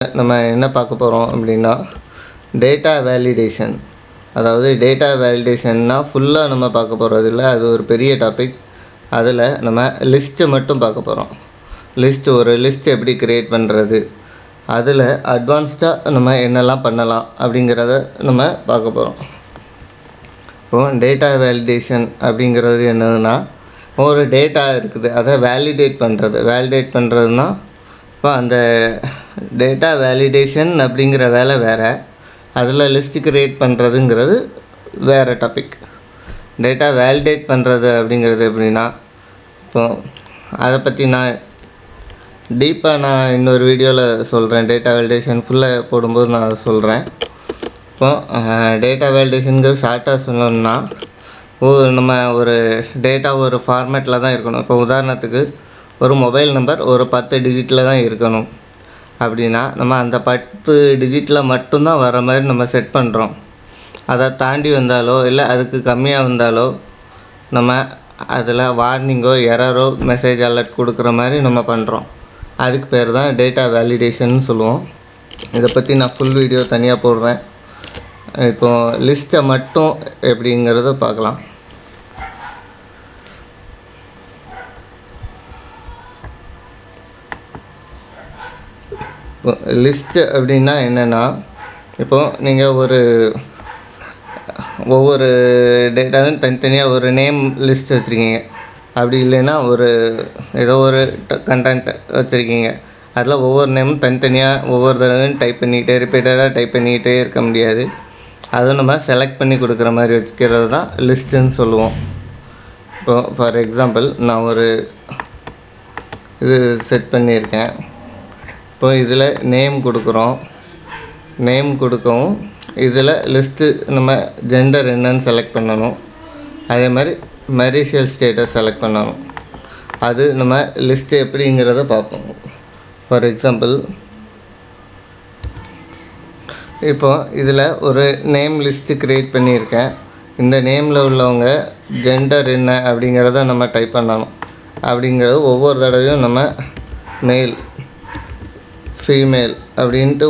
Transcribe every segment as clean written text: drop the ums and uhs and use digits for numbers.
நம்ம என்ன பார்க்க போகிறோம் அப்படின்னா டேட்டா வேலிடேஷன். அதாவது டேட்டா வேலிடேஷன்னா ஃபுல்லாக நம்ம பார்க்க போகிறது இல்லை, அது ஒரு பெரிய டாபிக். அதில் நம்ம லிஸ்ட்டு மட்டும் பார்க்க போகிறோம். ஒரு லிஸ்ட் எப்படி க்ரியேட் பண்ணுறது, அதில் அட்வான்ஸ்டாக நம்ம என்னெல்லாம் பண்ணலாம் அப்படிங்கிறத நம்ம பார்க்க போகிறோம். இப்போது டேட்டா வேலிடேஷன் அப்படிங்கிறது என்னதுன்னா, ஒரு டேட்டா இருக்குது, அதை வேலிடேட் பண்ணுறதுனா இப்போ அந்த டேட்டா வேலிடேஷன் அப்படிங்கிற வேலை வேறு, அதில் லிஸ்ட் க்ரியேட் பண்ணுறதுங்கிறது வேறு டாபிக். டேட்டா வேலிடேட் பண்ணுறது அப்படிங்கிறது எப்படின்னா, இப்போது அதை பற்றி நான் டீப்பாக இன்னொரு வீடியோவில் சொல்கிறேன். டேட்டா வேலிடேஷன் ஃபுல்லாக போடும்போது நான் சொல்கிறேன். இப்போது டேட்டா வேலிடேஷனுங்கிறது ஷார்ட்டாக சொல்லணும்னா, நம்ம ஒரு டேட்டா ஒரு ஃபார்மேட்டில் தான் இருக்கணும். இப்போ உதாரணத்துக்கு ஒரு மொபைல் நம்பர் ஒரு 10 டிஜிட்டில் தான் இருக்கணும் அப்படின்னா, நம்ம அந்த 10 டிஜிட்டில் மட்டும்தான் வர மாதிரி நம்ம செட் பண்ணுறோம். அதை தாண்டி வந்தாலோ இல்லை அதுக்கு கம்மியாக வந்தாலோ நம்ம அதில் வார்னிங்கோ எரரோ மெசேஜ் அலர்ட் கொடுக்குற மாதிரி நம்ம பண்ணுறோம். அதுக்கு பேர் தான் டேட்டா வேலிடேஷன் சொல்லுவோம். இதை பற்றி நான் ஃபுல் வீடியோ தனியாக போடுறேன். இப்போது லிஸ்ட்டை மட்டும் எப்படிங்கிறத பார்க்கலாம். இப்போ லிஸ்ட்டு அப்படின்னா என்னென்னா, இப்போது நீங்கள் ஒவ்வொரு டேட்டாவும் தனித்தனியாக ஒரு நேம் லிஸ்ட் வச்சுருக்கீங்க. அப்படி இல்லைன்னா ஏதோ ஒரு கண்டென்ட் வச்சுருக்கீங்க. அதில் ஒவ்வொரு நேமும் தனித்தனியாக ஒவ்வொரு தடவையும் ரிப்பீட்டடாக டைப் பண்ணிக்கிட்டே இருக்க முடியாது. அதுவும் நம்ம செலக்ட் பண்ணி கொடுக்குற மாதிரி வச்சுக்கிறது தான் லிஸ்ட்டுன்னு சொல்லுவோம். இப்போது ஃபார் எக்ஸாம்பிள் நான் இது செட் பண்ணியிருக்கேன். இப்போ இதில் நேம் கொடுக்கவும் இதில் லிஸ்ட்டு நம்ம ஜெண்டர் என்னன்னு செலக்ட் பண்ணணும். அதே மாதிரி மெரிஷியல் ஸ்டேட்டஸ் செலக்ட் பண்ணணும். அது நம்ம லிஸ்ட்டு எப்படிங்கிறத பார்ப்போம். ஃபார் எக்ஸாம்பிள் இப்போது இதில் ஒரு நேம் லிஸ்ட்டு க்ரியேட் பண்ணியிருக்கேன். இந்த நேமில் உள்ளவங்க ஜெண்டர் என்ன அப்படிங்கிறத நம்ம டைப் பண்ணணும். அப்படிங்கிறது ஒவ்வொரு தடவையும் நம்ம மேல் ஃபீமேல் அப்படின்ட்டு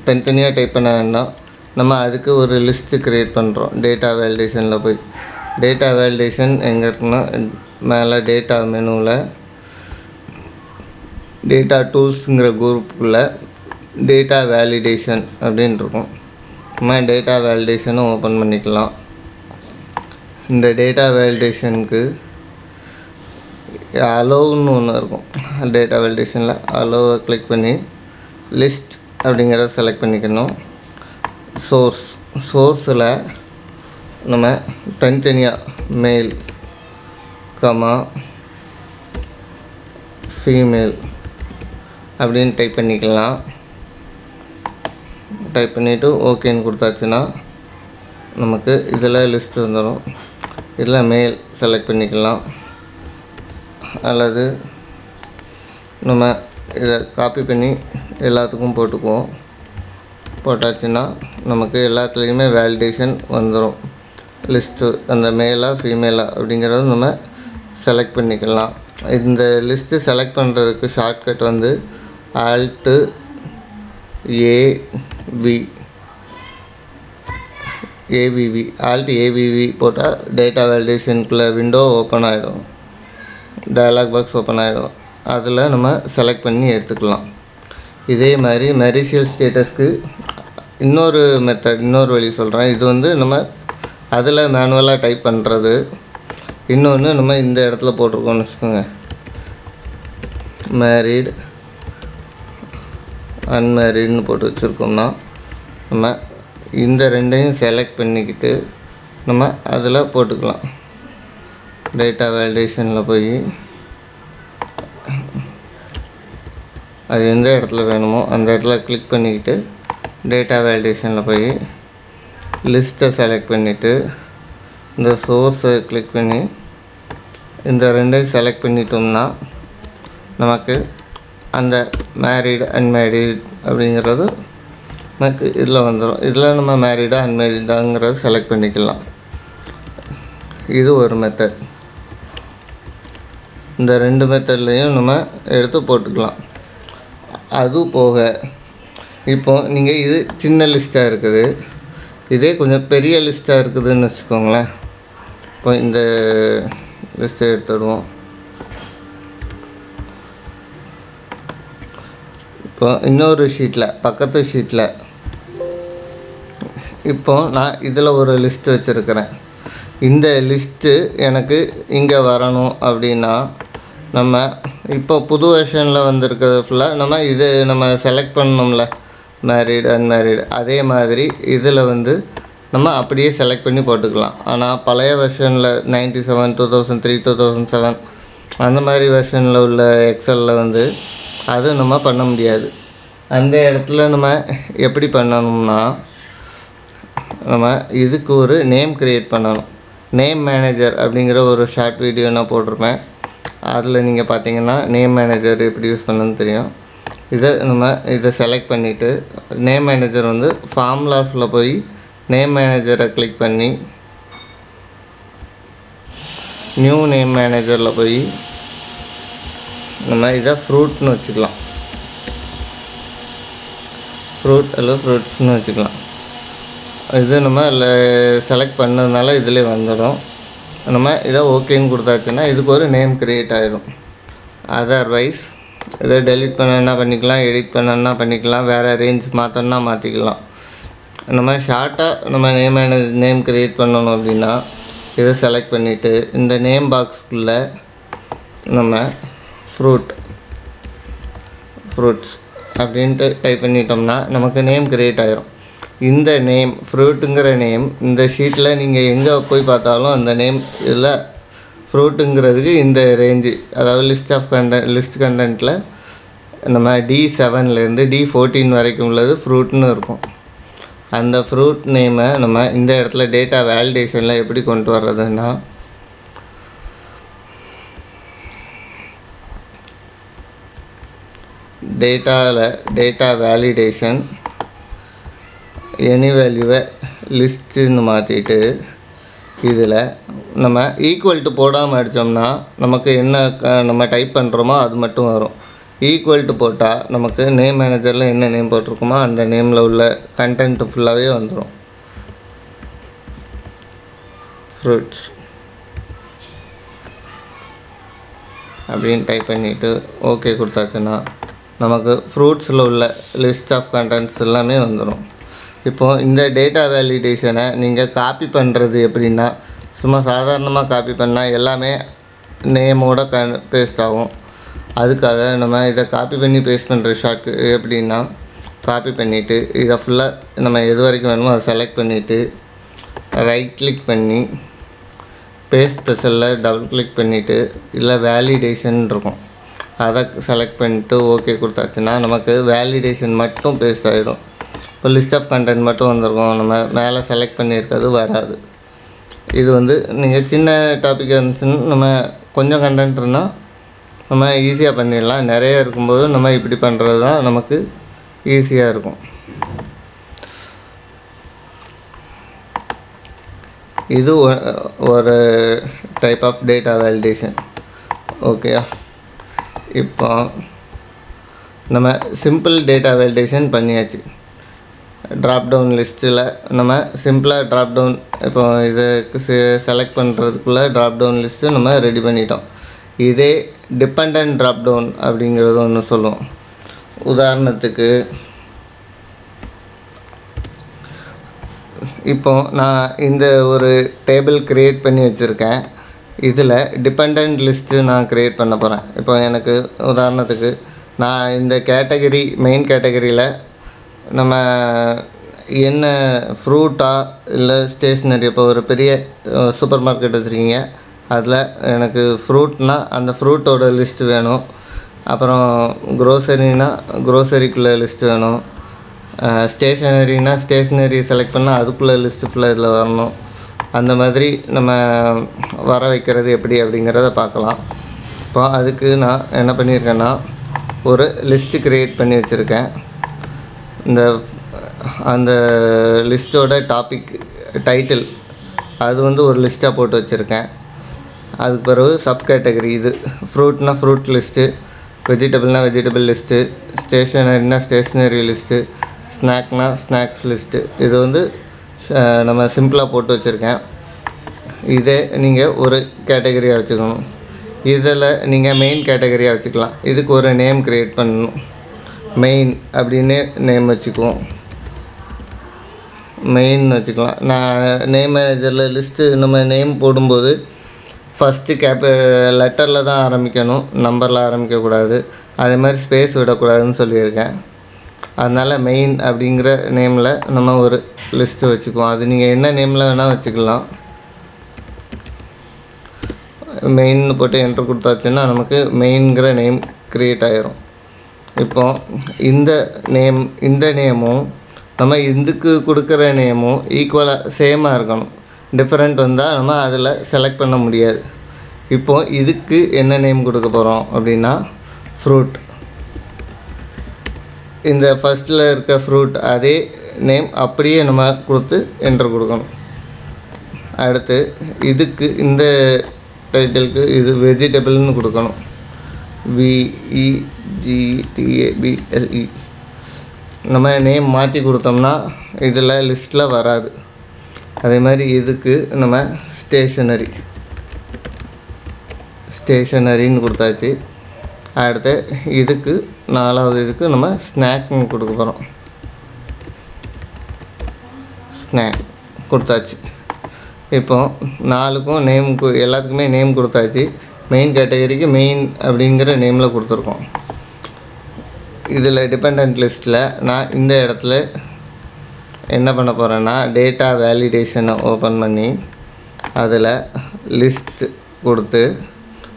தனித்தனியாக டைப் பண்ண வேண்டாம். நம்ம அதுக்கு ஒரு லிஸ்ட்டு க்ரியேட் பண்ணுறோம். டேட்டா வேலிடேஷனில் போய் டேட்டா வேலிடேஷன் எங்கே இருக்குன்னா, மேலே டேட்டா மெனுவில் டேட்டா டூல்ஸுங்கிற குரூப்புக்குள்ளே டேட்டா வேலிடேஷன் அப்படின்னு இருக்கும். நம்ம டேட்டா வேலிடேஷனும் ஓப்பன் பண்ணிக்கலாம். இந்த டேட்டா வேலிடேஷனுக்கு அலோவ்னு ஒன்று இருக்கும். டேட்டா வேலிடேஷனில் அலோவை கிளிக் பண்ணி லிஸ்ட் அப்படிங்கிறத செலக்ட் பண்ணிக்கணும். சோர்ஸில் நம்ம தனித்தனியாக மேல் ஃபீமேல் அப்படின்னு டைப் பண்ணிக்கலாம். டைப் பண்ணிவிட்டு ஓகேன்னு கொடுத்தாச்சுன்னா நமக்கு இதில் லிஸ்ட் வந்துடும். இதில் மேல் செலக்ட் பண்ணிக்கலாம். அல்லது நம்ம இதை காப்பி பண்ணி எல்லாத்துக்கும் போட்டாச்சுன்னா நமக்கு எல்லாத்துலேயுமே வேலிடேஷன் வந்துடும். லிஸ்ட்டு அந்த மேலா ஃபீமேலா அப்படிங்கிறத நம்ம செலக்ட் பண்ணிக்கலாம். இந்த லிஸ்ட்டு செலக்ட் பண்ணுறதுக்கு ஷார்ட்கட் Alt ABV போட்டால் டேட்டா வேலிடேஷனுக்குள்ளே விண்டோ ஓப்பன் ஆகிடும். டயலாக் பாக்ஸ் ஓப்பன் ஆகிடும். அதில் நம்ம செலக்ட் பண்ணி எடுத்துக்கலாம். இதே மாதிரி மெரிஷியல் ஸ்டேட்டஸ்க்கு இன்னொரு வழி சொல்கிறேன். இது நம்ம அதில் மேனுவலாக டைப் பண்ணுறது. இன்னொன்று நம்ம இந்த இடத்துல போட்டிருக்கோம்னு வச்சுக்கோங்க, மேரீடு அன்மேரீடுன்னு போட்டு வச்சுருக்கோம்னா நம்ம இந்த ரெண்டையும் செலக்ட் பண்ணிக்கிட்டு நம்ம அதில் போட்டுக்கலாம். டேட்டா வேலிடேஷனில் போய் அது எந்த இடத்துல வேணுமோ அந்த இடத்துல கிளிக் பண்ணிக்கிட்டு டேட்டா வேலிடேஷனில் போய் லிஸ்ட்டை செலக்ட் பண்ணிவிட்டு இந்த சோர்ஸை கிளிக் பண்ணி இந்த ரெண்டையும் செலக்ட் பண்ணிட்டோம்னா நமக்கு அந்த மேரீடு அன்மேரீடு அப்படிங்கிறது நமக்கு இதில் வந்துடும். இதில் நம்ம மேரீடா அன்மேரீடாங்கிறத செலக்ட் பண்ணிக்கலாம். இது ஒரு மெத்தட். இந்த ரெண்டு மெத்தட்லேயும் நம்ம எடுத்து போட்டுக்கலாம். அது போக இப்போது நீங்கள் இது சின்ன லிஸ்ட்டாக இருக்குது, இதே கொஞ்சம் பெரிய லிஸ்ட்டாக இருக்குதுன்னு வச்சுக்கோங்களேன். இப்போ இந்த லிஸ்ட்டை எடுத்துடுவோம். இப்போ இன்னொரு ஷீட்டில், பக்கத்து ஷீட்டில் இப்போது நான் இதில் ஒரு லிஸ்ட்டு வச்சுருக்கிறேன். இந்த லிஸ்ட்டு எனக்கு இங்கே வரணும் அப்படின்னா நம்ம இப்போ புது வெர்ஷனில் வந்திருக்கிறது ஃபுல்லாக நம்ம செலக்ட் பண்ணோம்ல, மேரீடு அன்மேரீடு, அதே மாதிரி இதில் நம்ம அப்படியே செலக்ட் பண்ணி போட்டுக்கலாம். ஆனால் பழைய வெர்ஷனில் 97, 2003, 2007 அந்த மாதிரி வெர்ஷனில் உள்ள எக்ஸலில் அது நம்ம பண்ண முடியாது. அந்த இடத்துல நம்ம எப்படி பண்ணணும்னா, நம்ம இதுக்கு ஒரு நேம் க்ரியேட் பண்ணணும். நேம் மேனேஜர் அப்படிங்கிற ஒரு ஷார்ட் வீடியோ நான் போட்டிருப்பேன். அதில் நீங்கள் பார்த்தீங்கன்னா நேம் மேனேஜர் எப்படி யூஸ் பண்ணணும்னு தெரியும். இதை செலக்ட் பண்ணிவிட்டு நேம் மேனேஜர் ஃபார்முலாஸில் போய் நேம் மேனேஜரை கிளிக் பண்ணி நியூ நேம் மேனேஜரில் போய் நம்ம இதை ஃப்ரூட்னு வச்சுக்கலாம். ஃப்ரூட் அல்லது ஃப்ரூட்ஸ்னு வச்சுக்கலாம். இது நம்ம செலக்ட் பண்ணதுனால இதிலே வந்துடும். நம்ம இதை ஓகேன்னு கொடுத்தாச்சுன்னா இதுக்கு ஒரு நேம் க்ரியேட் ஆகிடும். அதர்வைஸ் இதை டெலிட் பண்ணனா பண்ணிக்கலாம், எடிட் பண்ணனா பண்ணிக்கலாம், வேறு ரேஞ்ச் மாற்றணுன்னா மாற்றிக்கலாம். நம்ம ஷார்ட்டாக நம்ம நேம் க்ரியேட் பண்ணணும் அப்படின்னா இதை செலக்ட் பண்ணிவிட்டு இந்த நேம் பாக்ஸ்க்குள்ளே நம்ம ஃப்ரூட்ஸ் அப்படின்ட்டு டைப் பண்ணிட்டோம்னா நமக்கு நேம் க்ரியேட் ஆகிரும். இந்த நேம் ஃப்ரூட்டுங்கிற நேம் இந்த ஷீட்டில் நீங்கள் எங்கே போய் பார்த்தாலும் அந்த நேம் இதில் ஃப்ரூட்டுங்கிறதுக்கு இந்த ரேஞ்சு, அதாவது லிஸ்ட் கண்டென்ட்டில் நம்ம D7லேருந்து D14 வரைக்கும் உள்ளது ஃப்ரூட்னு இருக்கும். அந்த ஃப்ரூட் நேமை நம்ம இந்த இடத்துல டேட்டா வேலிடேஷனில் எப்படி கொண்டு வர்றதுன்னா, டேட்டா வேலிடேஷன் எனி வேல்யூவை லிஸ்ட்டுன்னு மாற்றிட்டு இதில் நம்ம ஈக்குவல் டு போடாமல் அடித்தோம்னா நமக்கு என்ன நம்ம டைப் பண்ணுறோமோ அது மட்டும் வரும். ஈக்குவல் டு போட்டால் நமக்கு நேம் மேனேஜரில் என்ன நேம் போட்டிருக்கோமோ அந்த நேமில் உள்ள கண்டென்ட்டு ஃபுல்லாகவே வந்துடும். ஃப்ரூட்ஸ் அப்படின்னு டைப் பண்ணிவிட்டு ஓகே கொடுத்தாச்சுன்னா நமக்கு ஃப்ரூட்ஸில் உள்ள லிஸ்ட் ஆஃப் கண்டென்ட்ஸ் எல்லாமே வந்துடும். இப்போது இந்த டேட்டா வேலிடேஷனை நீங்கள் காப்பி பண்ணுறது எப்படின்னா, சும்மா சாதாரணமாக காப்பி பண்ணால் எல்லாமே நேமோட பேஸ்ட் ஆகும். அதுக்காக நம்ம இதை காப்பி பண்ணி பேஸ்ட் பண்ணுற ஷார்ட் எப்படின்னா, காப்பி பண்ணிவிட்டு இதை ஃபுல்லாக நம்ம எது வரைக்கும் வேணுமோ அதை செலக்ட் பண்ணிவிட்டு ரைட் கிளிக் பண்ணி பேஸ்ட் ஸ்பெஷலில் டபுள் கிளிக் பண்ணிவிட்டு இல்லை வேலிடேஷன் இருக்கும், அதை செலக்ட் பண்ணிவிட்டு ஓகே கொடுத்தாச்சுன்னா நமக்கு வேலிடேஷன் மட்டும் பேஸ்ட் ஆகிடும். இப்போ லிஸ்ட் ஆஃப் கண்டென்ட் மட்டும் வந்திருக்கும், நம்ம மேலே செலக்ட் பண்ணியிருக்கிறது வராது. இது நீங்கள் சின்ன டாப்பிக்காக இருந்துச்சுன்னு நம்ம கொஞ்சம் கண்டென்ட் இருந்தால் நம்ம ஈஸியாக பண்ணிடலாம். நிறைய இருக்கும்போது நம்ம இப்படி பண்ணுறது தான் நமக்கு ஈஸியாக இருக்கும். இது ஒரு டைப் ஆஃப் டேட்டா வேலிடேஷன். ஓகேயா? இப்போ நம்ம சிம்பிள் டேட்டா வேலிடேஷன் பண்ணியாச்சு. ட்ராப்டவுன் லிஸ்ட்டில் நம்ம சிம்பிளாக ட்ராப்டவுன் இப்போ இதை செலக்ட் பண்ணுறதுக்குள்ளே ட்ராப்டவுன் லிஸ்ட்டு நம்ம ரெடி பண்ணிட்டோம். இதே டிபெண்டன்ட் ட்ராப்டவுன் அப்படிங்கிறது ஒன்று சொல்லுவோம். உதாரணத்துக்கு இப்போது நான் இந்த ஒரு டேபிள் க்ரியேட் பண்ணி வச்சுருக்கேன். இதில் டிபெண்டன்ட் லிஸ்ட்டு நான் க்ரியேட் பண்ண போகிறேன். இப்போ எனக்கு உதாரணத்துக்கு நான் இந்த மெயின் கேட்டகரியில் நம்ம என்ன ஃப்ரூட்டா இல்லை ஸ்டேஷ்னரி, இப்போ ஒரு பெரிய சூப்பர் மார்க்கெட் வச்சுருக்கீங்க, அதில் எனக்கு ஃப்ரூட்னால் அந்த ஃப்ரூட்டோட லிஸ்ட்டு வேணும். அப்புறம் க்ரோசரிக்குள்ளே லிஸ்ட்டு வேணும். ஸ்டேஷ்னரி செலக்ட் பண்ணால் அதுக்குள்ளே லிஸ்ட்டு ஃபுல்லாக இதில் வரணும். அந்த மாதிரி நம்ம வர வைக்கிறது எப்படி அப்படிங்கிறத பார்க்கலாம். இப்போ அதுக்கு நான் என்ன பண்ணியிருக்கேன்னா, ஒரு லிஸ்ட்டு க்ரியேட் பண்ணி வச்சுருக்கேன். அந்த லிஸ்ட்டோட டைட்டில் அது ஒரு லிஸ்ட்டாக போட்டு வச்சுருக்கேன். அதுக்கு பிறகு சப் கேட்டகரி, இது ஃப்ரூட்னால் ஃப்ரூட் லிஸ்ட்டு, வெஜிடபிள்னால் வெஜிடபிள் லிஸ்ட்டு, ஸ்டேஷ்னரினா ஸ்டேஷ்னரி லிஸ்ட்டு, ஸ்நாக்னா ஸ்நாக்ஸ் லிஸ்ட்டு. இது வந்து நம்ம சிம்பிளாக போட்டு வச்சுருக்கேன். இதே நீங்கள் ஒரு கேட்டகரியாக வச்சுக்கணும். இதில் நீங்கள் மெயின் கேட்டகரியாக வச்சுக்கலாம். இதுக்கு ஒரு நேம் க்ரியேட் பண்ணணும். மெயின் அப்படின்னு நேம் வச்சுக்குவோம். மெயின் வச்சுக்கலாம். நான் நேம் மேனேஜரில் லிஸ்ட்டு நம்ம நேம் போடும்போது ஃபஸ்ட்டு லெட்டரில் தான் ஆரம்பிக்கணும், நம்பரில் ஆரம்பிக்கக்கூடாது. அதே மாதிரி ஸ்பேஸ் விடக்கூடாதுன்னு சொல்லியிருக்கேன். அதனால் மெயின் அப்படிங்கிற நேமில் நம்ம ஒரு லிஸ்ட்டு வச்சுக்குவோம். அது நீங்கள் என்ன நேமில் வேணால் வச்சுக்கலாம். மெயின்னு போட்டு என்ட்ரு கொடுத்தாச்சுன்னா நமக்கு மெயின்கிற நேம் க்ரியேட் ஆகிரும். இப்போ இந்த நேமும் நம்ம இதுக்கு கொடுக்குற நேமும் ஈக்குவலாக சேமாக இருக்கணும். டிஃப்ரெண்ட் வந்தால் நம்ம அதில் செலக்ட் பண்ண முடியாது. இப்போது இதுக்கு என்ன நேம் கொடுக்க போகிறோம் அப்படின்னா ஃப்ரூட். இந்த ஃபஸ்ட்டில் இருக்க ஃப்ரூட் அதே நேம் அப்படியே நம்ம கொடுத்து என்ட்ரு கொடுக்கணும். அடுத்து இதுக்கு இந்த டைட்டிலுக்கு இது வெஜிடபிள்னு கொடுக்கணும். VEGTABLE. நம்ம நேம் மாற்றி கொடுத்தோம்னா இதில் லிஸ்ட்டில் வராது. அதே மாதிரி இதுக்கு நம்ம ஸ்டேஷனரின்னு கொடுத்தாச்சு. அடுத்து இதுக்கு 4வது இதுக்கு நம்ம ஸ்நாக்னு கொடுக்க போகிறோம். ஸ்நாக் கொடுத்தாச்சு. இப்போ 4க்கும் எல்லாத்துக்குமே நேம் கொடுத்தாச்சு. மெயின் கேட்டகரிக்கு மெயின் அப்படிங்கிற நேமில் கொடுத்துருக்கோம். இதில் டிபெண்டன்ட் லிஸ்ட்டில் நான் இந்த இடத்துல என்ன பண்ண போகிறேன்னா டேட்டா வேலிடேஷனை ஓப்பன் பண்ணி அதில் லிஸ்ட் கொடுத்து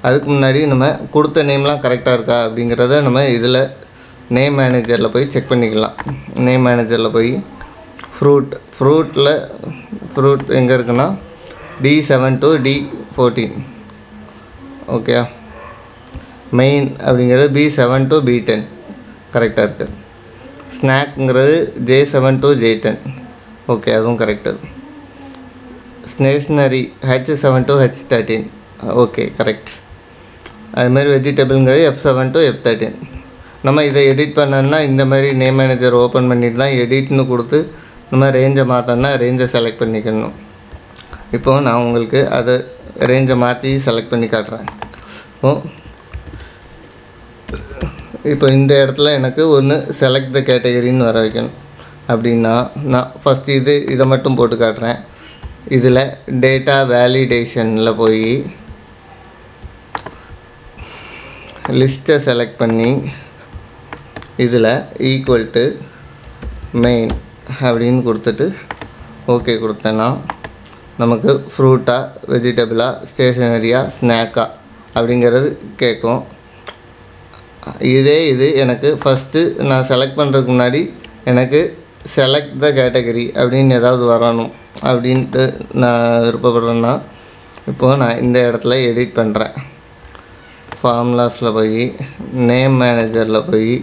அதுக்கு முன்னாடி நம்ம கொடுத்த நேம்லாம் கரெக்டாக இருக்கா அப்படிங்கிறத நம்ம இதில் நேம் மேனேஜரில் போய் செக் பண்ணிக்கலாம். நேம் மேனேஜரில் போய் ஃப்ரூட் எங்கே இருக்குன்னா D7 to D14. Okay. Main அப்படிங்கிறது B7 to B10 கரெக்டாக இருக்குது. ஸ்நாக்ங்கிறது J7 to J10. ஓகே, அதுவும் correct. Stationery H7 to H13. Okay, correct. அதுமாதிரி வெஜிடபிள்ங்கிறது F7 to F13. நம்ம இதை எடிட் பண்ணோன்னா இந்த மாதிரி நேம் மேனேஜர் ஓப்பன் பண்ணிட்டு தான் எடிட்னு கொடுத்து நம்ம ரேஞ்சை மாற்றோன்னா ரேஞ்சை செலக்ட் பண்ணிக்கணும். இப்போது நான் உங்களுக்கு அதை ரேஞ்சை மாற்றி செலக்ட் பண்ணி காட்டுறேன். இப்போ இந்த இடத்துல எனக்கு ஒன்று செலக்ட் த கேட்டகரின்னு வர வைக்கணும். அப்படின்னா நான் ஃபஸ்ட்டு இதை மட்டும் போட்டு காட்டுறேன். இதில் டேட்டா வேலிடேஷனில் போய் லிஸ்ட்டை செலக்ட் பண்ணி இதில் ஈக்குவல் டு மெயின் அப்படின்னு கொடுத்துட்டு ஓகே கொடுத்தேன்னா நமக்கு ஃப்ரூட்டா, வெஜிடபிளா, ஸ்டேஷனரியா, ஸ்நாக்கா அப்படிங்கிறது கேட்கும். இது எனக்கு ஃபஸ்ட்டு நான் செலக்ட் பண்ணுறதுக்கு முன்னாடி எனக்கு செலக்ட் த கேட்டகரி அப்படின்னு ஏதாவது வரணும் அப்படின்ட்டு நான் விருப்பப்படுறேன்னா இப்போது நான் இந்த இடத்துல எடிட் பண்ணுறேன். ஃபார்முலாஸில் போய் நேம் மேனேஜரில் போய்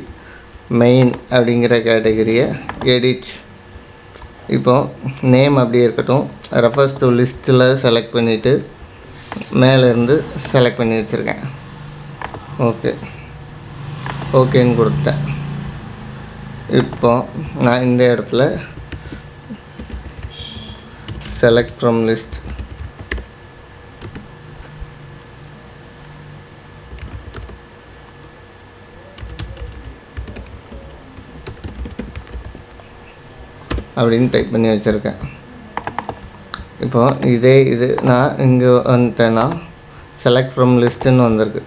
மெயின் அப்படிங்கிற கேட்டகரியை எடிட். இப்போது நேம் அப்படியே இருக்கட்டும். ரெஃபர்ஸ் டு லிஸ்ட்டில் செலக்ட் பண்ணிவிட்டு மேலேருந்து செலக்ட் பண்ணி வச்சுருக்கேன். ஓகேன்னு கொடுத்தேன். இப்போ நான் இந்த இடத்துல செலக்ட் ஃப்ரம் லிஸ்ட் அப்படின்னு டைப் பண்ணி வச்சுருக்கேன். இப்போ இது நான் இங்கே வந்துட்டேன்னா செலக்ட் ஃப்ரம் லிஸ்ட்டுன்னு வந்திருக்கு.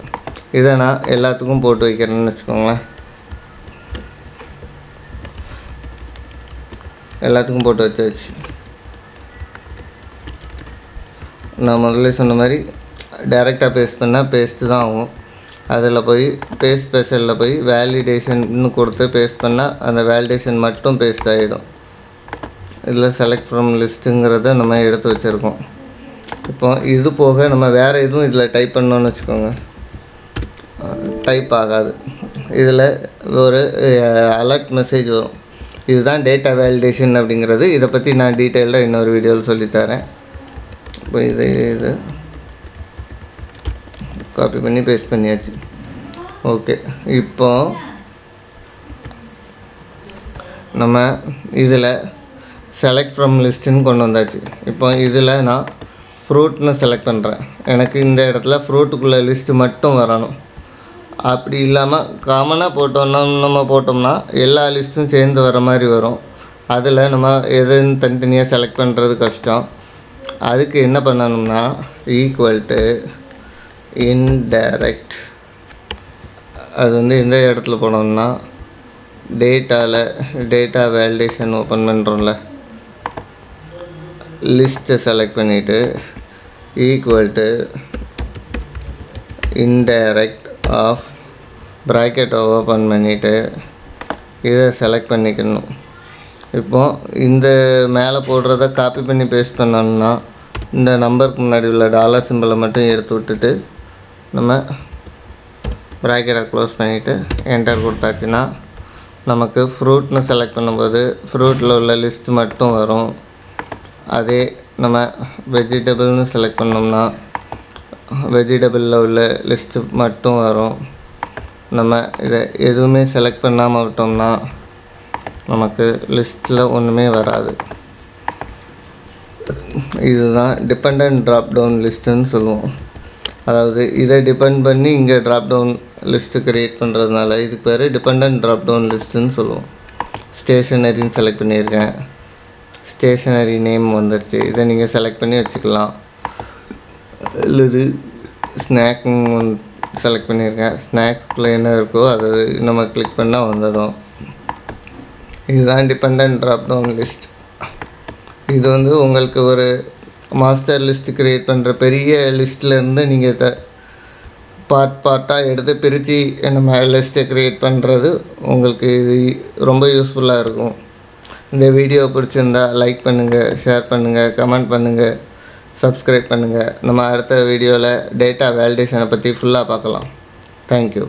இதை நான் எல்லாத்துக்கும் போட்டு வைக்கிறேன்னு வச்சுக்கோங்களேன். எல்லாத்துக்கும் போட்டு வச்சாச்சு. நான் முதல்ல சொன்ன மாதிரி டைரெக்டாக பேஸ்ட் பண்ணால் பேஸ்ட்டு தான் ஆகும். அதில் போய் பேஸ்ட் ஸ்பெஷலில் போய் வேலிடேஷன்னு கொடுத்து பேஸ்ட் பண்ணால் அந்த வேலிடேஷன் மட்டும் பேஸ்ட் ஆகிடும். இதில் செலக்ட் ஃப்ரம் லிஸ்ட்டுங்கிறத நம்ம எடுத்து வச்சுருக்கோம். இப்போ இது போக நம்ம வேறு எதுவும் இதில் டைப் பண்ணோன்னு வச்சுக்கோங்க, டைப் ஆகாது. இதில் ஒரு அலர்ட் மெசேஜ் வரும். இதுதான் டேட்டா வேலிடேஷன் அப்படிங்கிறது. இதை பற்றி நான் டீட்டெயிலாக இன்னொரு வீடியோவில் சொல்லித்தரேன். இப்போ இது காப்பி பண்ணி பேஸ்ட் பண்ணியாச்சு. ஓகே, இப்போ நம்ம இதில் செலக்ட் ஃப்ரம் லிஸ்ட்டுன்னு கொண்டு வந்தாச்சு. இப்போ இதில் நான் ஃப்ரூட்னு செலக்ட் பண்ணுறேன். எனக்கு இந்த இடத்துல ஃப்ரூட்டுக்குள்ளே லிஸ்ட்டு மட்டும் வரணும். அப்படி இல்லாமல் காமனாக போட்டோம்னா எல்லா லிஸ்ட்டும் சேர்ந்து வர மாதிரி வரும். அதில் நம்ம எதுன்னு தனித்தனியாக செலக்ட் பண்ணுறது கஷ்டம். அதுக்கு என்ன பண்ணணும்னா ஈக்குவல் டு இன்டைரக்ட், அது இந்த இடத்துல போனோம்னா டேட்டா வேலிடேஷன் ஓப்பன் பண்ணுறோம்ல, லிஸ்ட்டை செலக்ட் பண்ணிவிட்டு ஈக்குவல் டு இன்டைரக்ட் ஆஃப் ப்ராக்கெட்டை ஓப்பன் பண்ணிவிட்டு இதை செலக்ட் பண்ணிக்கணும். இப்போது இந்த மேலே போடுறத காப்பி பண்ணி பேஸ்ட் பண்ணணும்னா இந்த நம்பருக்கு முன்னாடி உள்ள டாலர் சிம்பிளை மட்டும் எடுத்து விட்டுட்டு நம்ம ப்ராக்கெட்டை க்ளோஸ் பண்ணிவிட்டு என்டர் கொடுத்தாச்சுன்னா நமக்கு ஃப்ரூட்னு செலக்ட் பண்ணும்போது ஃப்ரூட்டில் உள்ள லிஸ்ட் மட்டும் வரும். அதே நம்ம வெஜிடபிள்னு செலக்ட் பண்ணோம்னா வெஜிடபிளில் உள்ள லிஸ்ட்டு மட்டும் வரும். நம்ம இதை எதுவுமே செலக்ட் பண்ணாமல் விட்டோம்னா நமக்கு லிஸ்ட்டில் ஒன்றுமே வராது. இதுதான் டிபெண்டன்ட் ட்ராப்டவுன் லிஸ்ட்டுன்னு சொல்லுவோம். அதாவது இதை டிபெண்ட் பண்ணி இங்கே ட்ராப்டவுன் லிஸ்ட்டு க்ரியேட் பண்ணுறதுனால இதுக்கு பேர் டிபெண்டன்ட் ட்ராப்டவுன் லிஸ்ட்டுன்னு சொல்லுவோம். ஸ்டேஷனரின்னு செலக்ட் பண்ணியிருக்கேன். ஸ்டேஷனரி நேம் வந்துடுச்சு. இதை நீங்கள் செலக்ட் பண்ணி வச்சுக்கலாம். இல்லது ஸ்நாக்னு செலக்ட் பண்ணியிருக்கேன். ஸ்நாக்ஸில் என்ன இருக்கோ அதை நம்ம கிளிக் பண்ணால் வந்துடும். இதுதான் டிபெண்டன்ட் ட்ராப்டவுன் லிஸ்ட். இது உங்களுக்கு ஒரு மாஸ்டர் லிஸ்ட் க்ரியேட் பண்ணுற பெரிய லிஸ்ட்லேருந்து நீங்கள் பார்ட்டாக எடுத்து பிரித்து நம்ம லிஸ்ட்டை க்ரியேட் பண்ணுறது உங்களுக்கு இது ரொம்ப யூஸ்ஃபுல்லாக இருக்கும். இந்த வீடியோ பிடிச்சிருந்தா லைக் பண்ணுங்கள், ஷேர் பண்ணுங்கள், கமெண்ட் பண்ணுங்கள், சப்ஸ்கிரைப் பண்ணுங்கள். நம்ம அடுத்த வீடியோவில் டேட்டா வேலிடேஷனை பற்றி ஃபுல்லாக பார்க்கலாம். தேங்க்யூ.